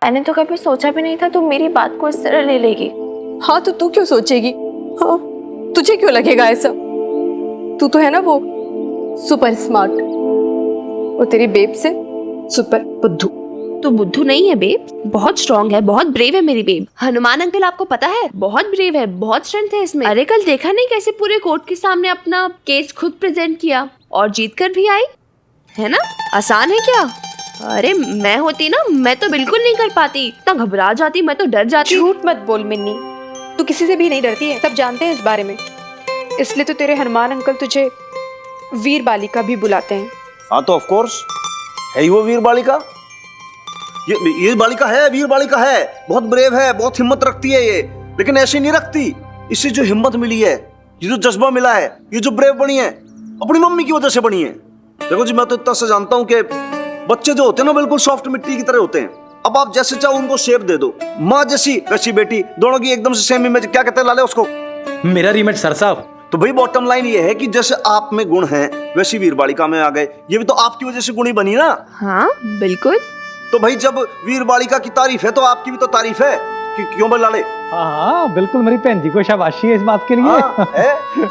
मैंने तो कभी सोचा भी नहीं था तुम मेरी बात को इस तरह ले लेगी। हाँ तो तू क्यों सोचेगी? हाँ, तुझे क्यों लगेगा ऐसा? तू तो है ना वो सुपर स्मार्ट, और तेरी बेब से सुपर बुद्धू। तो बुद्धू नहीं है बेब, बहुत स्ट्रांग है, बहुत ब्रेव है मेरी बेब। हनुमान अंकल आपको पता है बहुत ब्रेव है, बहुत स्ट्रेंथ है इसमें। अरे कल देखा नहीं कैसे पूरे कोर्ट के सामने अपना केस खुद प्रेजेंट किया और जीत कर भी आई, है ना? आसान है क्या? अरे मैं होती ना, मैं तो बिल्कुल नहीं कर पाती, इतना घबरा जाती, मैं तो डर जाती। झूठ मत बोल मिन्नी, तू किसी से भी नहीं डरती है, सब जानते हैं इस बारे में। इसलिए तो तेरे हनुमान अंकल तुझे वीर बालिका भी बुलाते हैं। हाँ तो ऑफ कोर्स है ही वो वीर बालिका। ये बालिका है, वीर बालिका है, बहुत ब्रेव है, बहुत हिम्मत रखती है ये, लेकिन ऐसी नहीं रखती। इससे जो हिम्मत मिली है, ये जो जज्बा मिला है, ये जो ब्रेव बनी है, अपनी मम्मी की वजह से बनी है। देखो जी, मैं तो इतना से जानता हूँ कि बच्चे जो होते हैं ना बिल्कुल सॉफ्ट मिट्टी की तरह होते हैं। अब आप जैसे चाहो उनको शेप दे दो, माँ जैसी वैसी बेटी, दोनों की एकदम से सेम इमेज। क्या कहते हैं लाले उसको? मेरा रीमेट सर साहब। तो भाई बॉटम लाइन ये है कि जैसे आप में गुण है वैसी वीर बालिका में आ गए। ये भी तो आपकी वजह से गुणी बनी ना। हाँ बिल्कुल। तो भाई जब वीर बालिका की तारीफ है तो आपकी भी तो तारीफ है कि क्यों भाई लाले? हाँ बिल्कुल, मेरी बहन जी को शाबाशी है इस बात के लिए। हाँ, है?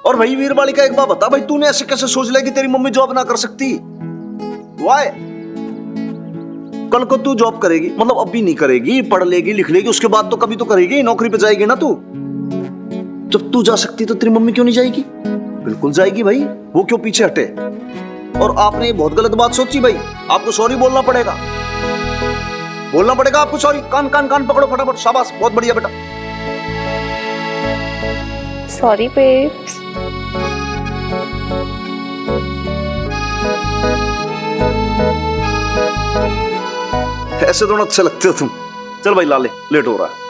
और भाई वीर बालिका एक बात बता, भाई तूने ऐसे कैसे सोच लिया कि तेरी मम्मी जॉब ना कर सकती? वाई? कल को तू जॉब करेगी, मतलब अभी नहीं करेगी, पढ़ लेगी लिख लेगी, उसके बाद तो कभी तो करेगी, नौकरी पे जाएगी ना तू। जब तू जा सकती तो तेरी मम्मी क्यों नहीं जाएगी? बिल्कुल जाएगी भाई, वो क्यों पीछे हटे? और आपने ये बहुत गलत बात सोची भाई, आपको सॉरी बोलना पड़ेगा, बोलना पड़ेगा आपको सॉरी। कान कान कान पकड़ो फटाफट, शाबाश, बहुत बढ़िया बेटा। Sorry babes. ऐसे दोनों अच्छे लगते हो तुम। चल भाई लाले, लेट हो रहा है।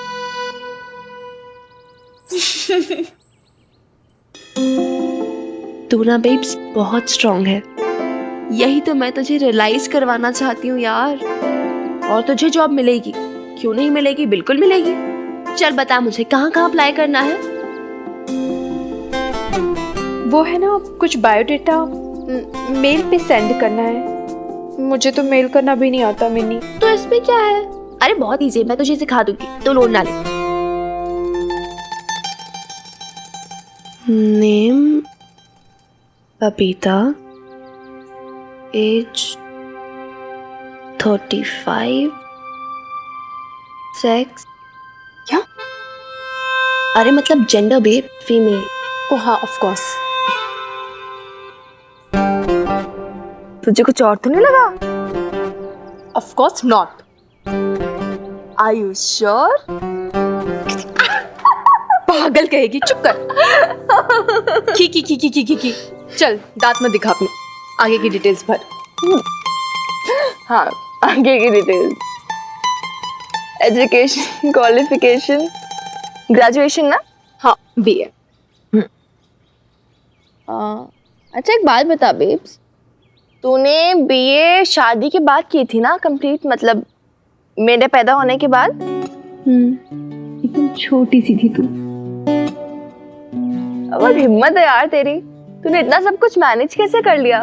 तू ना बेब्स बहुत स्ट्रांग है, यही तो मैं तुझे रियलाइज करवाना चाहती हूँ यार। और तुझे जॉब मिलेगी, क्यों नहीं मिलेगी, बिल्कुल मिलेगी। चल बता मुझे कहाँ कहाँ अप्लाई करना है? वो है ना कुछ बायोडेटा मेल पे सेंड करना है। मुझे तो मेल करना भी नहीं आता मिन्नी। तो इसमें क्या है? अरे बहुत इजी है, मैं तुझे सिखा दूंगी, तो लोड ना ले। नेम बबीता, एज 35, सेक्स क्या? अरे मतलब जेंडर बेब, फीमेल। ओ हाँ ऑफ कोर्स। तुझे कुछ और तो नहीं लगा? Of course not. Are you sure? पागल कहेगी, चुप कर। की चल दांत मत दिखा अपने, आगे की डिटेल्स भर। हाँ, आगे की डिटेल्स। एजुकेशन, क्वालिफिकेशन, ग्रेजुएशन ना? हाँ BA। अच्छा एक बात बता बेब्स, तूने BA शादी के बाद की थी ना कंप्लीट, मतलब मेरे पैदा होने के बाद? एकदम छोटी सी थी तू। बहुत हिम्मत है यार तेरी, तूने इतना सब कुछ मैनेज कैसे कर लिया?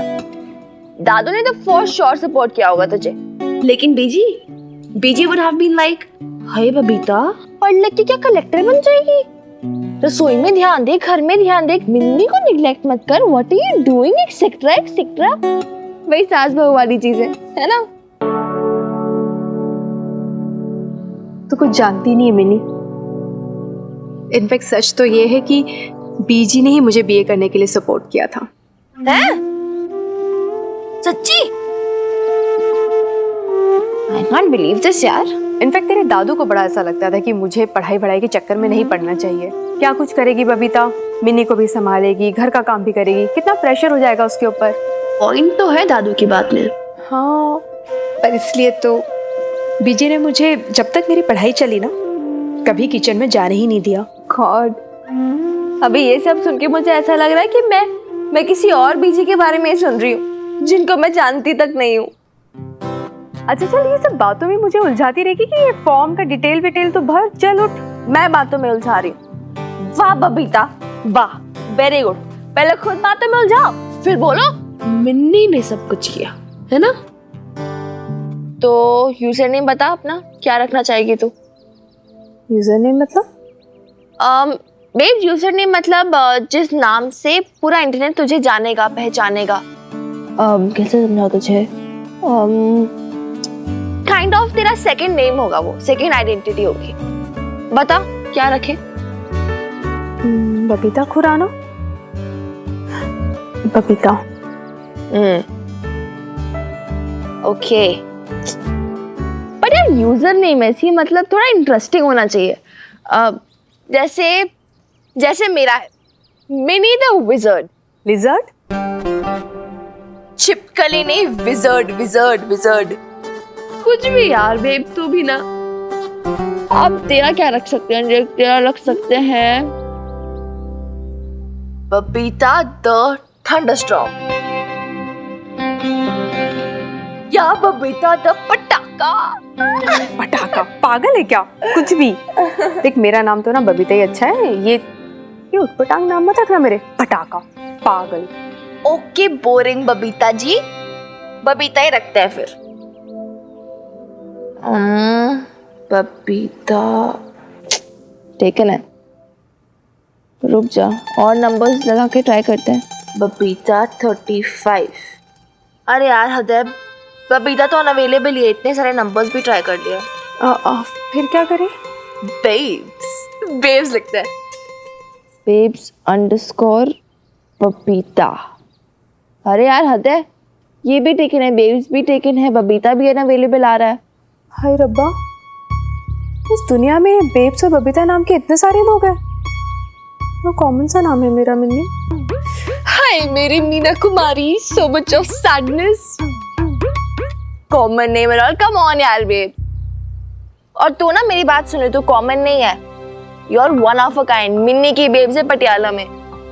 दादू ने तो फॉर श्योर सपोर्ट किया होगा तुझे। लेकिन बीजी वुड हैव बीन लाइक, हाय बबीता पढ़ लिख के क्या कलेक्टर बन जाएगी? रसोई में ध्यान दे, घर में ध्यान दे, मिन्नी को निग्लेक्ट मत कर, what are you doing etcetera etcetera. वही सास बहू वाली चीजें है ना। तो कुछ जानती नहीं है मिनी। इनफैक्ट सच तो ये है कि बीजी ने ही मुझे BA करने के लिए सपोर्ट किया था। हैं? सच्ची? I can't believe this यार। इनफैक्ट तेरे दादू को बड़ा ऐसा लगता था कि मुझे पढ़ाई के चक्कर में नहीं पढ़ना चाहिए। क्या कुछ करेगी बबीता, मिनी को भी संभालेगी, घर का काम भी करेगी, कितना प्रेशर हो जाएगा उसके ऊपर। पॉइंट तो है दादू की बात में। हाँ पर इसलिए तो बीजी ने मुझे जब तक मेरी पढ़ाई चली ना कभी किचन में जाने ही नहीं दिया। गॉड, अभी ये सब सुन के मुझे ऐसा लग रहा है कि मैं किसी और बीजी के बारे में सुन रही हूँ जिनको मैं जानती तक नहीं हूँ। अच्छा चल, ये सब बातों में मुझे उलझाती रहेगी कि ये फॉर्म का डिटेल तो भर। चल उठ। मैं बातों में उलझा रही हूँ? वाह बबीता वाह, वेरी गुड। पहले खुद बातों में उलझाओ फिर बोलो। मिन्नी ने सब कुछ किया है ना। तो यूजर नेम बता अपना, क्या रखना चाहेगी तू? यूजर नेम मतलब? बेब यूजर नेम मतलब जिस नाम से पूरा इंटरनेट तुझे जानेगा, पहचानेगा। कैसे समझाऊं तुझे? काइंड ऑफ तेरा सेकंड नेम होगा, वो सेकंड आइडेंटिटी होगी। बता क्या रखे? बबीता खुराना। बबीता। ओके, पर यार यूजर नेम ऐसी मतलब थोड़ा इंटरेस्टिंग होना चाहिए। जैसे मेरा है मिनी द विजर्ड। लिजर्ड? छिपकली नहीं, विजर्ड विजर्ड विजर्ड। कुछ भी यार बेब, तू भी ना। अब तेरा क्या रख सकते हैं? तेरा रख सकते हैं बबीता द थंडरस्टॉर्म या बबीता द पटाखा। पटाखा? पागल है क्या? कुछ भी। देख, मेरा नाम तो ना बबीता ही अच्छा है। ये उटपटांग नाम मत रखना मेरे। पटाखा, पागल। ओके बोरिंग बबीता जी, बबीता ही रखते हैं फिर। बबीता टेकन है। रुक जा, और नंबर्स लगा के ट्राई करते हैं। बबीता 35। अरे यार हद है, बबीता तो अनअवेलेबल ही है, इतने सारे नंबर्स भी ट्राई कर लिए। फिर क्या करें? बेब्स लिखते हैं। Babes underscore Babita. अरे यार हद है, ये भी टेकन है, बेब्स भी टेकन है, बबीता भी अनअवेलेबल आ रहा है। हाय रब्बा, इस दुनिया में बेब्स और बबीता नाम के इतने सारे लोग हैं। वो कॉमन सा नाम है मेरा मिन्नी। हाय मेरी Meena Kumari, so much of sadness. Common name and all, come on यार बेब। और तू ना मेरी बात सुने, तू कॉमन नहीं है, you are one of a kind. Minni की बेब से पटियाला में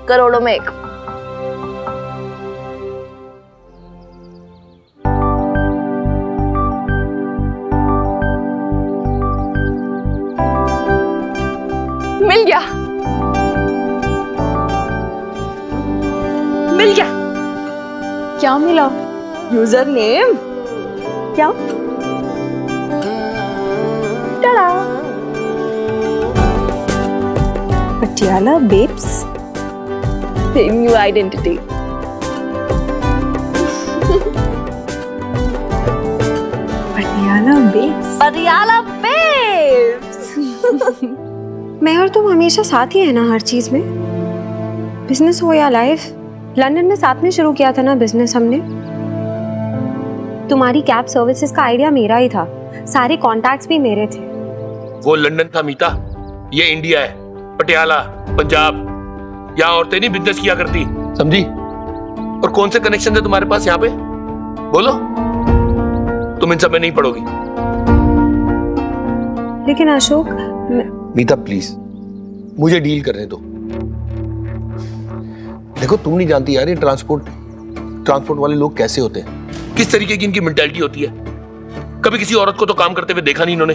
करोड़ों में एक। मिल गया, मिल गया। क्या मिला? User name. क्या? Tada. Patiala babes. Same new identity. Patiala babes. Patiala babes. मैं और तुम हमेशा साथ ही है ना हर चीज में, बिजनेस हो या लाइफ। लंदन में साथ में शुरू किया था ना बिजनेस हमने। तुम्हारी कैब सर्विसेज का आइडिया मेरा ही था, सारे कॉन्टैक्ट्स भी मेरे थे। वो लंदन था मीता, ये इंडिया है, पटियाला, पंजाब। यहाँ औरतें नहीं बिजनेस किया करती, समझी? और कौन से कनेक्शन थे तुम्हारे पास यहाँ पे? बोलो, तुम इन सब में नहीं पड़ोगी। लेकिन अशोक, मीता प्लीज, मुझे डील करने दो। देखो, तुम नहीं जानती यार ये ट्रांसपोर्ट वाले लोग कैसे होते हैं, किस तरीके की इनकी मेंटालिटी होती है। कभी किसी औरत को तो काम करते हुए देखा नहीं इन्होंने,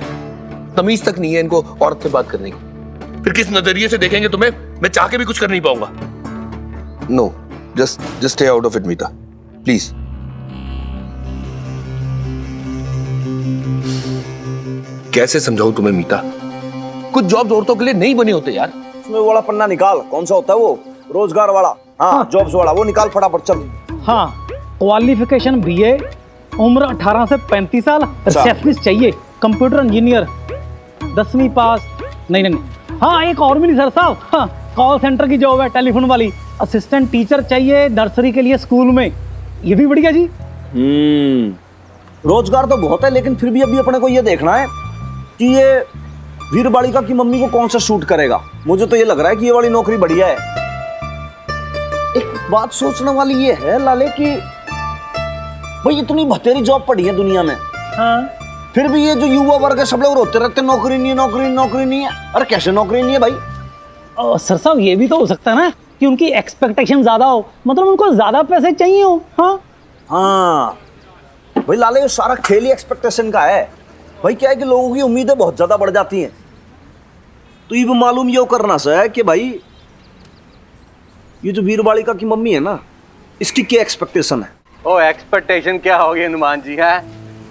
तमीज तक नहीं है इनको औरत से बात करने की। फिर किस नजरिए से देखेंगे तुम्हें? मैं चाह के भी कुछ कर नहीं पाऊंगा। No, just stay out of it Meeta, please. कैसे समझाऊं तुम्हें मीता? कुछ जॉब्स औरतों के लिए नहीं बने होते यार। उसमें वाला पन्ना निकाल, कौन सा होता है वो, रोजगार वाला। हाँ, जॉब्स वाला वो निकाल फटाफट, चल। हाँ, क्वालिफिकेशन बीए, उम्र 18 से 35 साल, रिसेप्शनिस्ट चाहिए, कंप्यूटर इंजीनियर, 10वीं पास। नहीं, हाँ एक और मिली सर साहब, हाँ, कॉल सेंटर की जॉब है, टेलीफोन वाली। असिस्टेंट टीचर चाहिए नर्सरी के लिए स्कूल में, ये भी बढ़िया जी। रोजगार तो बहुत है, लेकिन फिर भी अभी अपने को ये देखना है कि ये वीर बालिका की मम्मी को कौन सा शूट करेगा। मुझे तो ये लग रहा है कि ये वाली नौकरी बढ़िया है। एक बात सोचने वाली ये है लाले कि भाई इतनी बतेरी जॉब पड़ी है दुनिया में, हाँ, फिर भी ये जो युवा वर्ग है सब लोग रोते रहते हैं, नौकरी नहीं है, नौकरी नौकरी नहीं है। अरे कैसे नौकरी नहीं है भाई? सर साहब ये भी तो हो सकता है ना कि उनकी एक्सपेक्टेशन ज्यादा हो, मतलब उनको ज्यादा पैसे चाहिए हो। हाँ भाई लाले, ये सारा खेल ही एक्सपेक्टेशन का है। भाई क्या है कि लोगों की उम्मीदें बहुत ज्यादा बढ़ जाती हैं। तो ये भी मालूम ये करना सा है कि भाई ये जो वीर बालिका की मम्मी है ना, इसकी क्या एक्सपेक्टेशन है। ओ एक्सपेक्टेशन क्या होगी हनुमान जी है?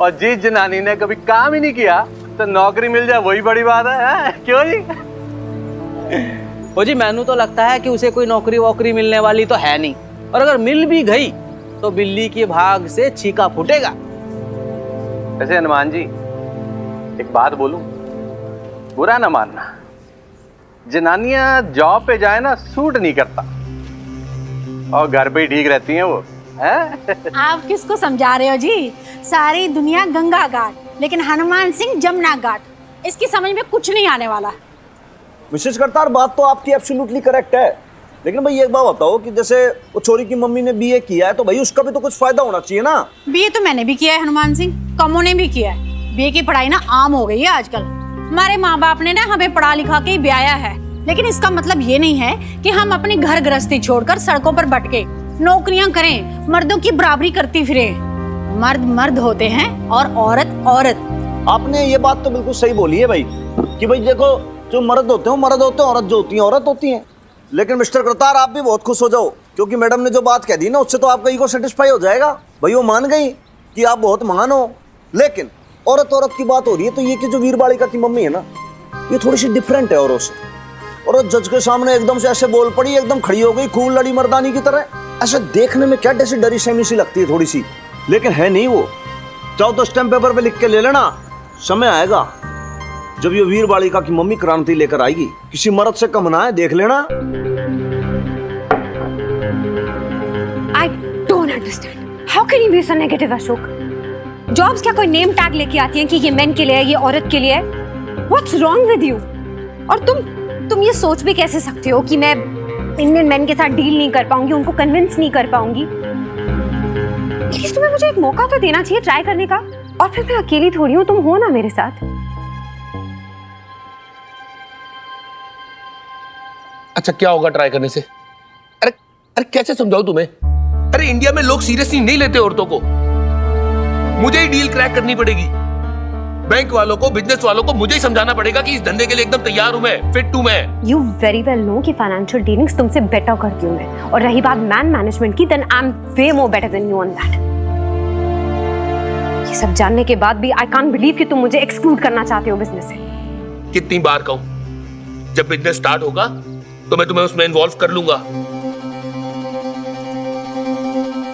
और जिस जनानी ने कभी काम ही नहीं किया तो नौकरी मिल जाए वही बड़ी बात है, क्यों जी? ओ जी मैनू तो लगता है कि उसे कोई नौकरी वोकरी मिलने वाली तो है नहीं, और अगर मिल भी गई तो बिल्ली के भाग से छीका फूटेगा। वैसे हनुमान जी एक बात बोलूं, बुरा ना मानना, जनानियां जॉब पे जाए ना सूट नहीं करता और घर पे ही ठीक रहती हैं वो, हैं? आप किसको समझा रहे हो जी? सारी दुनिया गंगा घाट, लेकिन हनुमान सिंह जमुना घाट। इसकी समझ में कुछ नहीं आने वाला। मिसेस करतार, बात तो आपकी एब्सोल्युटली करेक्ट है, लेकिन भाई एक बात बताओ कि जैसे वो छोरी की मम्मी ने बीए किया है तो भाई उसका भी तो कुछ फायदा होना चाहिए ना। बीए तो मैंने भी किया है हनुमान सिंह, कमों ने भी किया है। बीए की पढ़ाई ना आम हो गई है आजकल। हमारे माँ बाप ने ना हमें पढ़ा लिखा के ही ब्याया है, लेकिन इसका मतलब ये नहीं है कि हम अपनी घर गृहस्थी छोड़कर सड़कों पर भटके नौकरियां करें, मर्दों की बराबरी करती फिरे। मर्द मर्द होते हैं और औरत औरत। आपने ये बात तो बिल्कुल सही बोली है भाई कि भाई देखो, जो मर्द होते हैं वो मर्द होते हैं, औरत जो होती है औरत होती है। लेकिन मिस्टर करतार, आप भी बहुत खुश हो जाओ, क्योंकि मैडम ने जो बात कह दी ना उससे तो आपका ईगो सेटिस्फाई हो जाएगा। भाई वो मान गई कि आप बहुत महान हो। लेकिन औरत औरत की बात हो रही है तो ये कि जो वीर बालिका की मम्मी है ना, ये थोड़ी सी डिफरेंट है औरों से। और वो जज के सामने एकदम से ऐसे बोल पड़ी, एकदम खड़ी हो गई, खूब लड़ी मर्दानी की तरह। ऐसे देखने में क्या जैसे डरी सहमी सी लगती है थोड़ी सी, लेकिन है नहीं वो। चाहो तो स्टैम्प पेपर पे लिख के ले लेना, समय आएगा जब ये वीर बालिका की मम्मी क्रांति लेकर आएगी। किसी मर्द से कम ना है, देख लेना। I don't understand. How can you be so negative, Ashok? Jobs क्या कोई नेम टैग लेके आती हैं कि ये मेन के लिए है, ये औरत के लिए है? What's wrong with you? और तुम ये सोच भी कैसे सकते हो कि मैं इंडियन मेन के साथ डील नहीं कर पाऊंगी, उनको कन्विंस नहीं कर पाऊंगी? प्लीज तुम्हें मुझे एक मौका तो देना चाहिए ट्राई करने का। और फिर मैं अकेली थोड़ी हूँ, तुम हो ना मेरे साथ। अच्छा क्या होगा ट्राई करने से? अरे अरे कैसे समझाऊं तुम्हें? अरे इंडिया में लोग सीरियसली नहीं लेते औरतों को। मुझे ही डील क्रैक करनी पड़ेगी। बैंक वालों को, बिजनेस वालों को मुझे ही समझाना पड़ेगा कि इस धंधे के लिए एकदम तैयार हूं मैं, फिट हूं मैं। You very well know कि फाइनेंशियल डीलिंग्स तुमसे बेटर करती हूँ मैं। और रही बात मैन मैनेजमेंट की, then I'm way more better than you on that। ये सब जानने के बाद भी I can't believe कि तुम मुझे एक्सक्लूड करना चाहते हो बिजनेस से। कितनी बार कहूं, जब बिजनेस स्टार्ट होगा तो मैं तुम्हें उसमें इन्वॉल्व कर लूंगा।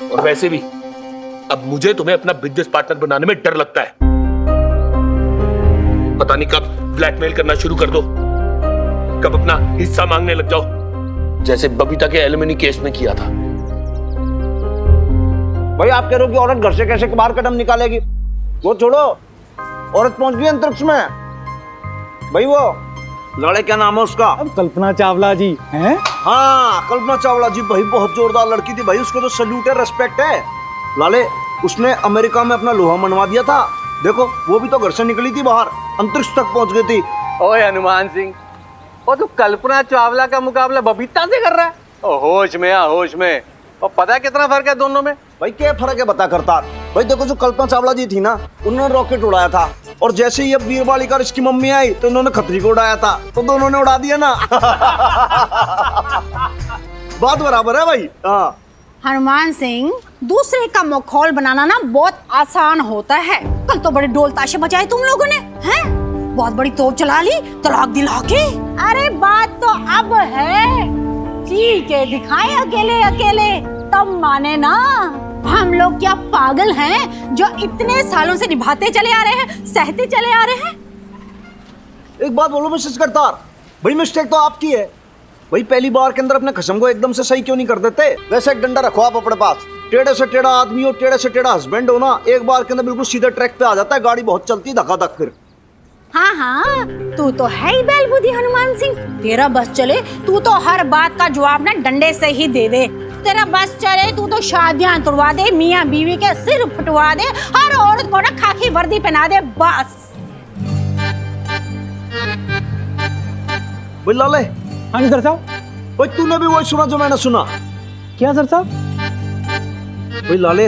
और वैसे भी अब मुझे तुम्हें अपना बिजनेस पार्टनर बनाने में डर लगता है। पता नहीं कब ब्लैकमेल करना शुरू कर दो, कब अपना हिस्सा मांगने लग जाओ, जैसे बबीता के एलुमिनी केस में किया था। भाई आप कह रहे हो कि औरत घर से कैसे बाहर कदम निकालेगी? वो छोड़ो, औरत पहुंच गई अंतरिक्ष में। भाई वो लड़े, क्या नाम है उसका? अब कल्पना चावला जी हैं? हाँ, कल्पना चावला जी भाई बहुत जोरदार लड़की थी भाई, उसको तो सल्यूट है, रेस्पेक्ट है। लाले, उसने अमेरिका में अपना लोहा मनवा दिया था। देखो वो भी तो घर से निकली थी बाहर, अंतरिक्ष तक पहुंच गई थी। ओए हनुमान सिंह, वो तो कल्पना चावला का मुकाबला बबीता से कर रहा है। ओ होश में आ, होश में। और पता है कितना फर्क है दोनों में? भाई क्या फर्क है बता करतार? भाई देखो जो कल्पना चावला जी थी ना, उन्होंने रॉकेट उड़ाया था, और जैसे ही अब वीर बालिका और इसकी मम्मी आई तो इन्होंने खतरी को उड़ाया था, तो दोनों ने उड़ा दिया ना। बात बराबर है भाई। हाँ हनुमान सिंह, दूसरे का मखौल बनाना ना बहुत आसान होता है। कल तो बड़े ढोल ताशे बजाए तुम लोगों ने, हैं? बहुत बड़ी तोप चला ली तलाक दिला के। अरे बात तो अब है, ठीक है दिखाए अकेले अकेले तब माने ना। हम लोग क्या पागल हैं जो इतने सालों से निभाते चले आ रहे हैं, सहते चले आ रहे हैं? एक बात बोलो मिसेस करतार, भाई मिस्टेक तो आपकी है। भाई पहली बार के अंदर अपने खसम को एकदम से सही क्यों नहीं कर देते? वैसे एक डंडा रखो आप अपने पास, टेढ़े से टेढ़ा आदमी हो, टेढ़े से टेढ़ा हस्बैंड हो ना, एक बार के अंदर बिल्कुल सीधे ट्रैक पे आ जाता है, गाड़ी बहुत चलती है धक्का-धक फिर। हाँ हाँ, तू तो है ही बैल बुद्धि हनुमान सिंह। तेरा बस चले तू तो हर बात का जवाब ना डंडे से ही दे दे। तेरा बस चले तू तो शादियां तोड़वा दे, मियाँ बीवी के सिर फटवा दे, हर औरत को ना खाकी वर्दी पहना दे, बस। भाई लाले। हाँ जी सर साहब। भाई तूने भी वही सुना जो मैंने सुना? क्या सर साहब? भाई लाले,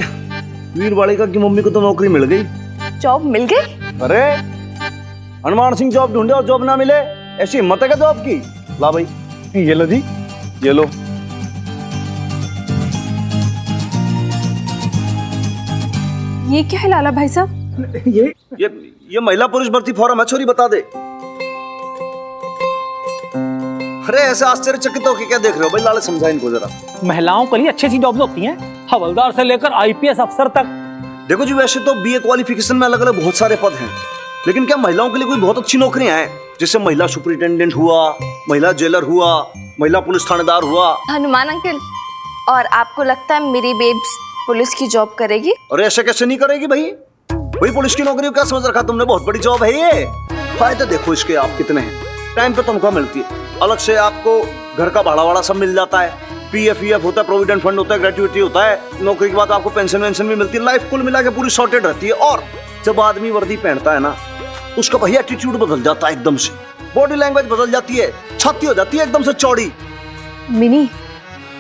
वीर बालिका की मम्मी को तो नौकरी मिल गई। जॉब मिल गई? अरे हनुमान सिंह जॉब ढूंढे और जॉब ना मिले, ऐसी हिम्मत है क्या जॉब की? ला भाई ये लो जी। ये लो। ये क्या है लाला भाई साहब? ये महिला पुलिस भर्ती फॉर्म है, छोरी बता दे। अरे ऐसे आश्चर्यचकित होके क्या देख रहे हो भाई? लाले समझा इनको जरा। महिलाओं के लिए अच्छी अच्छी जॉब्स होती हैं, हवलदार से लेकर आईपीएस अफसर तक। देखो जी, वैसे तो बीए क्वालिफिकेशन में अलग अलग बहुत सारे पद हैं, लेकिन क्या महिलाओं के लिए कोई बहुत अच्छी नौकरियां हैं? जैसे महिला सुपरिटेंडेंट हुआ, महिला जेलर हुआ, महिला पुलिस थानेदार हुआ। हनुमान अंकल, और आपको लगता है मेरी बेब्स पुलिस की जॉब करेगी? अरे ऐसे कैसे नहीं करेगी भाई? भाई पुलिस की नौकरी को क्या समझ रखा तुमने? बहुत बड़ी जॉब है ये। फायदे देखो इसके आप कितने हैं। टाइम पे तनख्वाह मिलती है, अलग से आपको घर का भाड़ा वाड़ा सब मिल जाता है, पीएफ होता है, प्रोविडेंट फंड होता है, ग्रेजुएटी होता है, नौकरी के बाद आपको पेंशन वेंशन भी मिलती है। लाइफ कुल मिला के पूरी सॉर्टेड रहती है। और जब आदमी वर्दी पहनता है ना, उसका भाई एटीट्यूड बदल जाता है एकदम से, बॉडी लैंग्वेज बदल जाती है, छाती हो जाती है एकदम से चौड़ी। मिनी,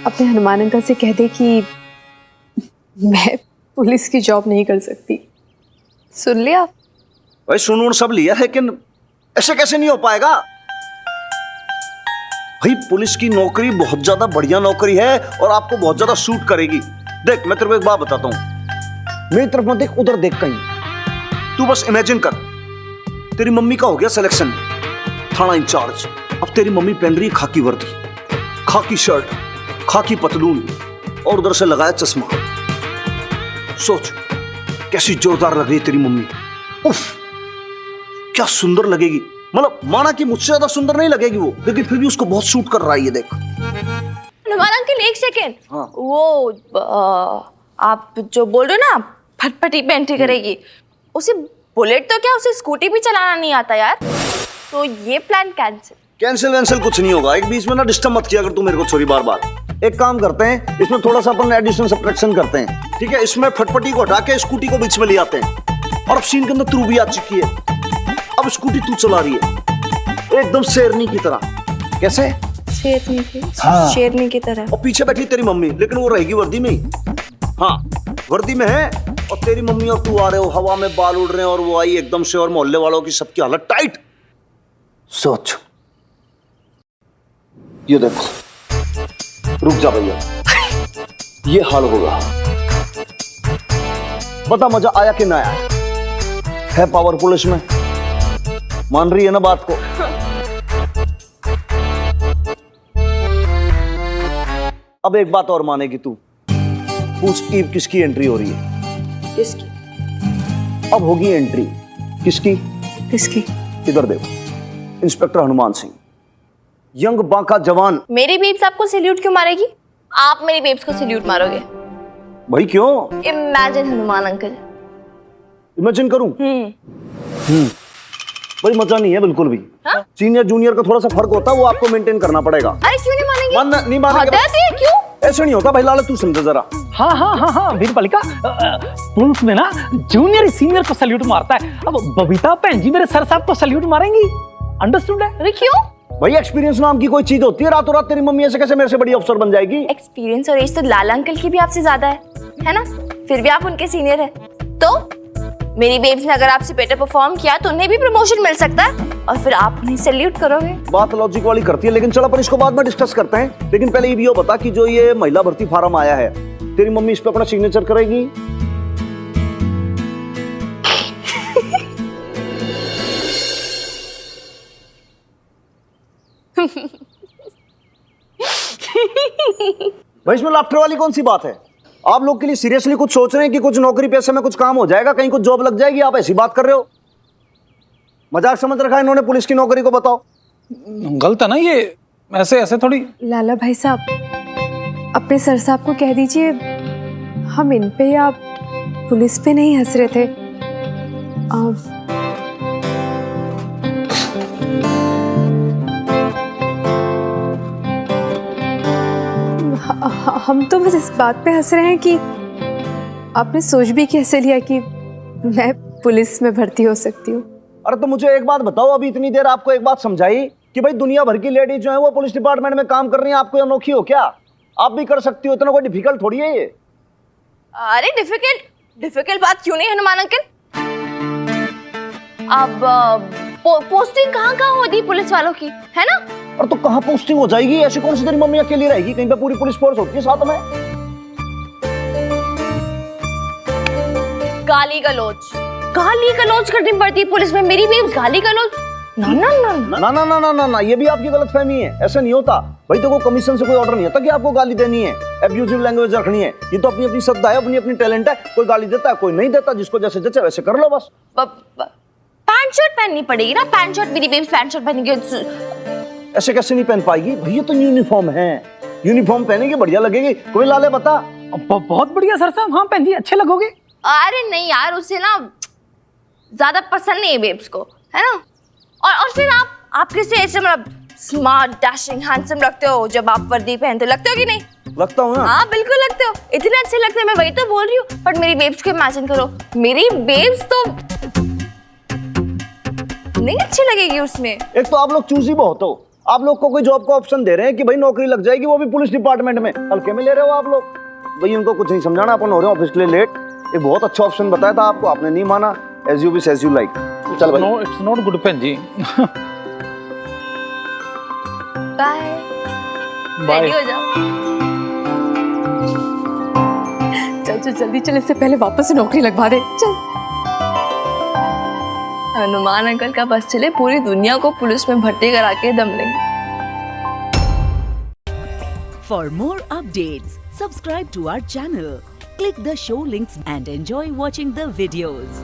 अपने हनुमान अंकल से कह दे कि मैं पुलिस की जॉब नहीं कर सकती। सुन लिया? भाई सुन सब लिया, लेकिन ऐसे कैसे नहीं हो पाएगा? भाई पुलिस की नौकरी बहुत ज्यादा बढ़िया नौकरी है और आपको बहुत ज्यादा सूट करेगी। देख मैं तेरे को एक बात बताता हूं, मेरी तरफ मत देख, उधर देख कहीं। तू बस इमेजिन कर, तेरी मम्मी का हो गया सिलेक्शन, थाना इंचार्ज। अब तेरी मम्मी पहन रही है खाकी वर्दी, खाकी शर्ट, खाकी पतलून और उधर से लगाया चश्मा। सोच कैसी जोरदार लग रही है तेरी मम्मी। उफ, क्या सुंदर लगेगी। मतलब माना कि मुझसे ज्यादा सुंदर नहीं लगेगी वो, लेकिन फिर भी उसको बहुत सूट कर रहा है ये देख। हनुमान अंकल एक सेकेंड। हाँ। वो आप जो बोल रहे हो ना फटफटी पे एंट्री करेगी, उसे बुलेट तो क्या, उसे स्कूटी भी चलाना नहीं आता यार। तो ये प्लान कैंसिल। कैंसिल वैंसिल कुछ नहीं होगा। एक बीच में ना डिस्टर्ब मत किया अगर तू मेरे को छोरी बार बार। एक काम करते हैं, इसमें थोड़ा सा अपन एडिशन सब्ट्रैक्शन करते हैं, ठीक है? इसमें फटफटी को हटा के स्कूटी को बीच में ले आते हैं। और अब सीन के अंदर तू भी आ चुकी है, अब स्कूटी तू चला रही है एकदम शेरनी की तरह। कैसे? शेरनी की? हाँ। शेरनी की तरह। और पीछे बैठी तेरी मम्मी, लेकिन वो रहेगी वर्दी में ही। हाँ, वर्दी में है, और तेरी मम्मी और तू आ रहे हो, हवा में बाल उड़ रहे हैं, और वो आई एकदम से, और मोहल्ले वालों की सबकी हालत टाइट। सोच, ये देखो, रुक जा भैया, ये हाल होगा। बता मजा आया कि ना आया? है पावर पुलिस में, मान रही है ना बात को? अब एक बात और मानेगी तू। पूछ ईव किसकी एंट्री हो रही है? किसकी? अब होगी एंट्री किसकी? किसकी? इधर देखो, इंस्पेक्टर हनुमान सिंह, यंग बांका जवान। मेरी बेब्स आपको सैल्यूट क्यों मारेगी? आप मेरी बेब्स को सैल्यूट मारोगे? भाई क्यों? Imagine Hanuman uncle. इमेजिन करूं? भाई मजा नहीं है बिल्कुल भी। हाँ? सीनियर जूनियर का थोड़ा सा फर्क होता है, वो आपको मेंटेन करना पड़ेगा। अरे क्यों नहीं मानेंगे? नहीं मानेंगे। हद है, क्यों? ऐसे नहीं होता भाई लाला, तू समझ जरा। हाँ हाँ हाँ हाँ वीरपालिका, पुलिस में ना जूनियर सीनियर को सैल्यूट मारता है। अब बबीता भैन जी मेरे सर साहब को सैल्यूट मारेंगी, अंडरस्टूड है? अरे क्यों? भाई एक्सपीरियंस नाम की कोई चीज होती है? रातों रात तेरी मम्मी ऐसे कैसे मेरे से बड़ी अफसर बन जाएगी? एक्सपीरियंस और एज तो लाला अंकल की भी आपसे ज्यादा है ना? फिर भी आप उनके सीनियर है, तो मेरी बेब्स ने अगर आपसे बेटर परफॉर्म किया तो उन्हें भी प्रमोशन मिल सकता है, और फिर आप उन्हें सैल्यूट करोगे। बात लॉजिक वाली करती है, लेकिन चलो अपन इसको बाद में डिस्कस करते हैं। लेकिन पहले ये भी हो बता कि जो ये महिला भर्ती फार्म आया है, तेरी मम्मी इस पे अपना सिग्नेचर करेगी? भाई इसमें लाफ्टर वाली कौन सी बात है? आप लोग के लिए सीरियसली कुछ सोच रहे हैं कि कुछ नौकरी पैसे में कुछ काम हो जाएगा, कहीं कुछ जॉब लग जाएगी? आप ऐसी बात कर रहे हो? मजाक समझ रखा है इन्होंने पुलिस की नौकरी को? बताओ। गलत है ना ये, ऐसे ऐसे थोड़ी। लाला भाई साहब, अपने सर साहब को कह दीजिए हम इन पे या पुलिस पे नहीं हंस रहे थे। हम तो बस इस बात पे हंस रहे हैं कि आपने सोच भी कैसे लिया कि मैं पुलिस में भर्ती हो सकती हूँ। अरे तो मुझे एक बात बताओ, अभी इतनी देर आपको एक बात समझाई कि भाई दुनिया भर की लेडीज जो है वो पुलिस डिपार्टमेंट में काम कर रही हैं, आपको अनोखी हो क्या? आप भी कर सकती हो, इतना कोई डिफिकल्ट थोड़ी है ये। अरे डिफिकल्ट बात क्यों नहीं हनुमान अंकल? अब पोस्टिंग कहाँ होती है पुलिस वालों की, है ना? और तो कहाँ पोस्टिंग हो जाएगी? ऐसी कौन सी तेरी मम्मी अकेली रहेगी? कहीं पे पूरी पुलिस फोर्स होती है साथ में। गाली गलौज, गाली गलौज करनी पड़ती है पुलिस में, मेरी बेब्स गाली गलौज? ना ना ना ना। ना ना ना ना ना ना, ये भी आपकी गलतफहमी है, ऐसा नहीं होता भाई। देखो कमीशन से कोई ऑर्डर नहीं आता कि आपको गाली देनी है, एब्यूजिव लैंग्वेज रखनी है। ये तो अपनी अपनी श्रद्धा है, अपनी अपनी टैलेंट है। कोई गाली देता है, कोई नहीं देता, जिसको जैसे जैसे वैसे कर लो बस। पैंट शर्ट पहननी पड़ेगी ना, पैंट शर्ट, मेरी बेब्स पैंट शर्ट पहनेंगी। ऐसे कैसे नहीं पहन पाएगी भाई, ये तो यूनिफॉर्म है, यूनिफॉर्म पहनेगी बढ़िया लगेगी। कोई लाले बता। बहुत बढ़िया सर साहब, हाँ पहन जी, अच्छे लगोगे। अरे नहीं यार, उसे ना ज्यादा पसंद नहीं है बेब्स को, है ना। और फिर आप कैसे ऐसे मतलब स्मार्ट, डैशिंग, हैंडसम लगते हो जब आप वर्दी पहनते, लगते हो कि नहीं? लगता हूँ ना। हाँ बिल्कुल लगते हो, इतने अच्छे लगते हैं, मैं वही तो बोल रही हूँ। बट मेरी बेब्स को इमेजिन करो, मेरी बेब्स तो नहीं अच्छी लगेगी उसमें। एक तो आप लोग चूजी बहुत हो, आप लोग को कोई जॉब का ऑप्शन दे रहे हैं कि भाई नौकरी लग जाएगी, वो भी पुलिस डिपार्टमेंट में, हल्के में ले रहे हो आप लोग। भाई उनको कुछ नहीं समझाना, अपन हो रहे हैं ऑफिस के लिए लेट। एक बहुत अच्छा ऑप्शन बताया था आपको, आपने नहीं माना। As you wish as you like. चल भाई। नो इट्स नॉट गुड पेन जी। Bye bye. रेडी हो जाओ। चल चल जल्दी चल, इससे पहले वापस से नौकरी लगवा दे। चल। हनुमान अंकल का बस चले, पूरी दुनिया को पुलिस में भर्ती करा के दम लेंगे। For more updates, subscribe to our channel, click the show links and enjoy watching the videos.